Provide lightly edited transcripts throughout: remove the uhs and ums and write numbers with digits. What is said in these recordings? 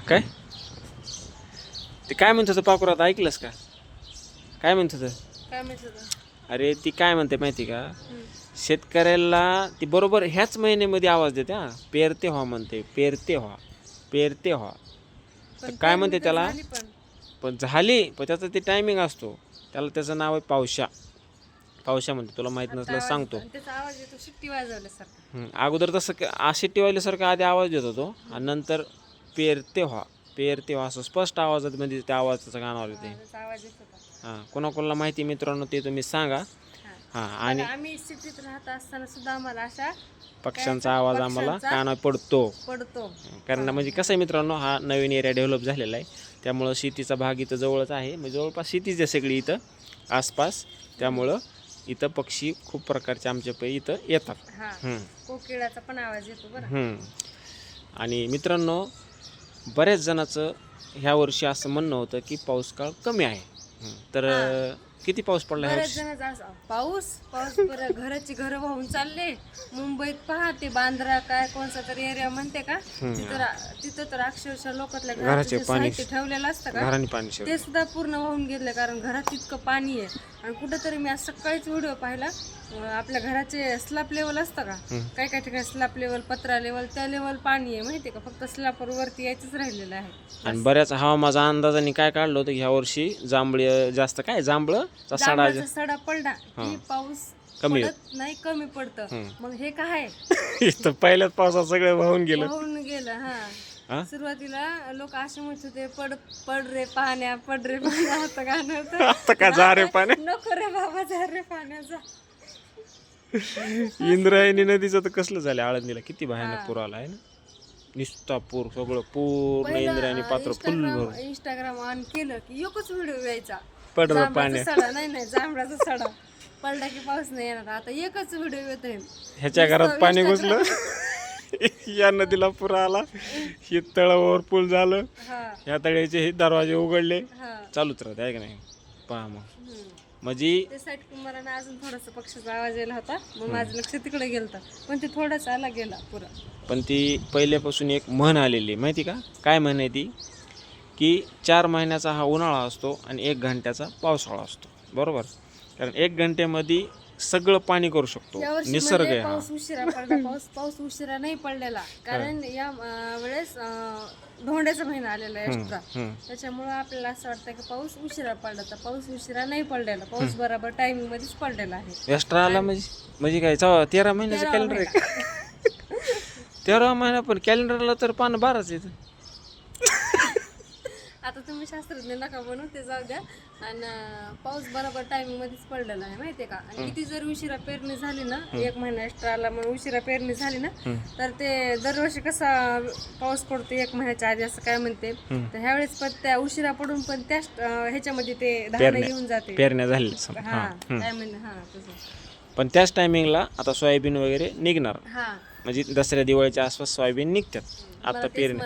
काय ते काय म्हणत होतं पाखरात, ऐकलंस का? काय म्हणत होतं? काय माहिती होतं? अरे ती काय म्हणते माहिती का, हम्म. शेतकऱ्याला ती बरोबर ह्याच महिन्यामध्ये आवाज देते. हा, पेरते व्हा म्हणते, पेरते व्हा, पेरते व्हा. तर पण काय म्हणते पेरणी तर त्याला? झाली पण झाली, पण त्याचं ते टायमिंग असतो. त्याला त्याचं नाव आहे पावशा. पावशा म्हणते, तुला माहीत आता नसलं आवाज सांगतो. आणि त्याचा आवाज येतो शिट्टी वाजवल्यासारखा. अगोदर तसं शिट्टी वाजल्यासारखं आधी आवाज देत होतो, आणि नंतर पेरते व्हा, पेरते व्हा असं स्पष्ट आवाजात म्हणजे त्या आवाजाचं गाणं येते. त्याचा आवाज येत होता. हां, कोणाकोणाला माहिती मित्रांनो ते तुम्ही सांगा. हा. हां, बघा, आणि आम्ही सिटीत राहत असताना सुद्धा आम्हाला अशा पक्ष्यांचा आवाज आम्हाला पक्ष्यांचा कानावर पडतो. पडतो. कारण म्हणजे कसं आहे मित्रांनो, हा नवीन एरिया डेव्हलप झालेला आहे, त्यामुळं शेतीचा भाग इथं जवळच आहे. म्हणजे जवळपास शेतीच आहे सगळी इथं आसपास. त्यामुळं इथं पक्षी खूप प्रकारचे आमच्या इथं येतात. हा, कोकिळाचा पण आवाज येतो बरं. आणि मित्रांनो, बऱ्याच जणाचं ह्या वर्षी असं म्हणणं होतं की पाऊस काळ कमी आहे. तर किती पाऊस पडला ह्या बरेच वर्षी? जण पाऊस पाऊस बरं, घराची घरं वाहून चालले. मुंबईत पहा ते बांद्रा काय कोणता तरी एरिया म्हणते का, तिथं तर अक्षरशः लोकातल्या घराचे घराचं पाणी साहित्य ठेवलेलं असतं का, घराने पाणी शिरलं. ते सुद्धा पूर्ण वाहून गेले. कारण घरात इतकं पाणी आहे. आणि कुठंतरी मी आज सकाळीच व्हिडिओ पाहिला, आपल्या घराचे स्लॅब लेवल असतं का, काही काही ठिकाणी स्लॅब लेवल, पत्रा लेवल, त्या लेवल पाणी आहे माहिती आहे का, फक्त स्लॅबवर वरती यायचंच राहिलेलं आहे. आणि बऱ्याच हवामानाचा अंदाजाने काय काढलं होतं ह्या वर्षी जांभळी जास्त, काय जांभळं जांभळाचा सडा पडला की पाऊस कमी पडत नाही, कमी पडतं. मग हे काय इथं पहिल्याच पावसात सगळं वाहून गेलं. वाहून गेलं. हा, सुरुवातीला लोक असे म्हणत होते, पड रे पाण्या, पड रे पाण्या होतं गाणं होतं. आता का जा रे पाण्या, नको रे बाबा, जा रे पाण्याचा. इंद्रायणी नदीचं तर कसलं झालं, आळंदीला किती भयानक पूर आला आहे ना, निस्ता पूर, सगळं पूर्ण इंद्रायणी पात्र फुल भरून. इंस्टाग्राम ऑन केलं की एकच व्हिडिओ यायचा, पड रे जांभळाचा पाण्या. सडा. नाही, जांभळाचा सडा पडला की पाऊस नाही येणार. आता एकच व्हिडिओ येतोय, ह्याच्या घरात पाणी घुसलं, या नदीला पूर आला, हे तळावर पूल झालं, ह्या तळ्याचे हे दरवाजे उघडले, चालूच राहते आहे का नाही. पहा मग, म्हणजे ते साईड कुंभाराने अजून थोडासा पक्षाचा आवाज यायला होता, मग माझं लक्ष तिकडे गेलं, पण ते थोडाच आला गेला पुरा. पण ती पहिल्यापासून एक म्हण आलेली माहिती का, काय म्हण आहे ती, की 4 महिन्याचा हा उन्हाळा असतो आणि 1 घंट्याचा पावसाळा असतो. बरोबर, कारण 1 घंट्यामध्ये सगळं पाणी करू शकतो, निसर्ग आहे हा. पाऊस उशिरा पडला, पाऊस उशिरा नाही पडलेला, कारण या वेळेस धोंड्याचा महिना आलेला आहे एक्स्ट्रा. त्याच्यामुळं आपल्याला असं वाटतं की पाऊस उशिरा पडला, तर पाऊस उशिरा नाही पडलेला, पाऊस बरोबर टायमिंग मध्येच पडलेला आहे. एक्स्ट्रा आला म्हणजे काय, 13 महिन्याचं कॅलेंडर आहे. 13 महिना, पण कॅलेंडरला तर पान 12च येतं. आता तुम्ही शास्त्रज्ञ नका बनू, ते जाऊ द्या. आणि पाऊस बरोबर टायमिंग मध्येच पडलेला आहे माहितीये का. आणि किती जर उशिरा पेरणी झाली ना, 1 महिना एक्स्ट्रा आला म्हणून उशिरा पेरणी झाली ना, तर ते दरवर्षी कसा पाऊस पडतो 1 महिन्याच्या आधी असं काय म्हणते, तर ह्यावेळेस पण त्या उशिरा पडून पण त्याच ह्याच्यामध्ये ते धान्य येऊन जाते, पेरण्या झाली. काय म्हणणे, तसं. पण त्याच टायमिंगला आता सोयाबीन वगैरे निघणार, म्हणजे दसऱ्या दिवाळीच्या आसपास सोयाबीन निघतात. आता पेरणी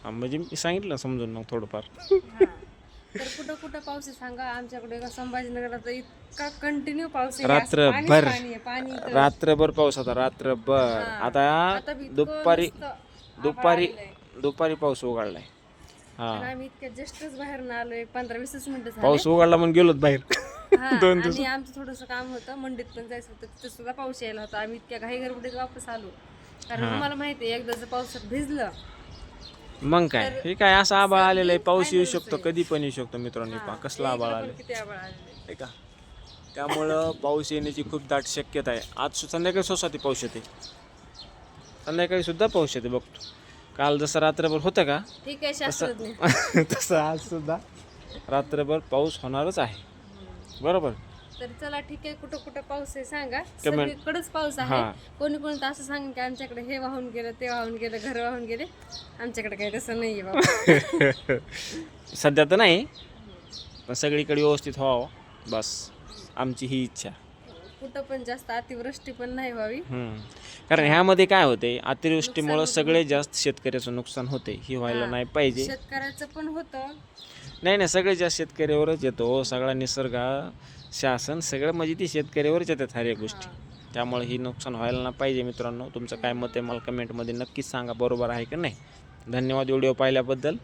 म्हणजे मी सांगितलं समजून मग थोडंफार. तर कुठं कुठं पाऊस आहे सांगा. आमच्याकडे संभाजीनगरला तर इतका कंटिन्यू पाऊस आहे, रात्रभर पाणी रात्रभर पाऊस होता, रात्रभर. आता दुपारी पाऊस उघडलाय. आम्ही इतक्या जस्टच बाहेर आलोय, 15-20 मिनिटं पाऊस उघडला म्हणून गेलोत बाहेर. 2 दिवस आणि आमचं थोडंसं काम होतं, मंडीत पण जायचं होतं, तिथं सुद्धा पाऊस यायला होता. आम्ही इतक्या घाई गडबडीत वापस आलो, कारण तुम्हाला माहिती आहे, एकदा जर पावसात भिजलं मग काय, हे काय असं आबाळ आलेलं आहे, पाऊस येऊ शकतो, कधी पण येऊ शकतो मित्रांनो. पहा कसला आबाळ आलं आहे का. त्यामुळं पाऊस येण्याची खूप दाट शक्यता आहे. आज संध्याकाळी सोसाती पाऊस येते, संध्याकाळी सुद्धा पाऊस येते बघतो. काल जसं रात्रभर होतं का, ठीक आहे शास्त्रज्ञ, तसं आज सुद्धा रात्रभर पाऊस होणारच आहे. बरोबर, तर चला ठीक आहे. कुठं कुठं पाऊस आहे सांगा, सगळीकडेच पाऊस आहे. कोणी कोणी तर असं सांगेन की आमच्याकडे हे वाहून गेलं, ते वाहून गेलं, घर वाहून गेले. आमच्याकडे काही तसं नाहीये बाबा. सध्या तर नाही, पण सगळीकडे व्यवस्थित व्हावं बस, आमची ही इच्छा. कुठं पण जास्त अतिवृष्टी पण नाही व्हावी, कारण ह्यामध्ये काय होते, अतिवृष्टीमुळे सगळे जास्त शेतकऱ्याचं नुकसान होते, ही व्हायला नाही पाहिजे. शेतकऱ्याचं पण होतं, नाही सगळे जास्त शेतकऱ्यावरच येतो. सगळा निसर्ग, शासन सगळं म्हणजे ती शेतकऱ्यावरच येतात हर एक गोष्टी. त्यामुळे ही नुकसान व्हायला नाही पाहिजे. मित्रांनो, तुमचं काय मत आहे मला कमेंटमध्ये नक्कीच सांगा, बरोबर आहे की नाही. धन्यवाद व्हिडिओ पाहिल्याबद्दल.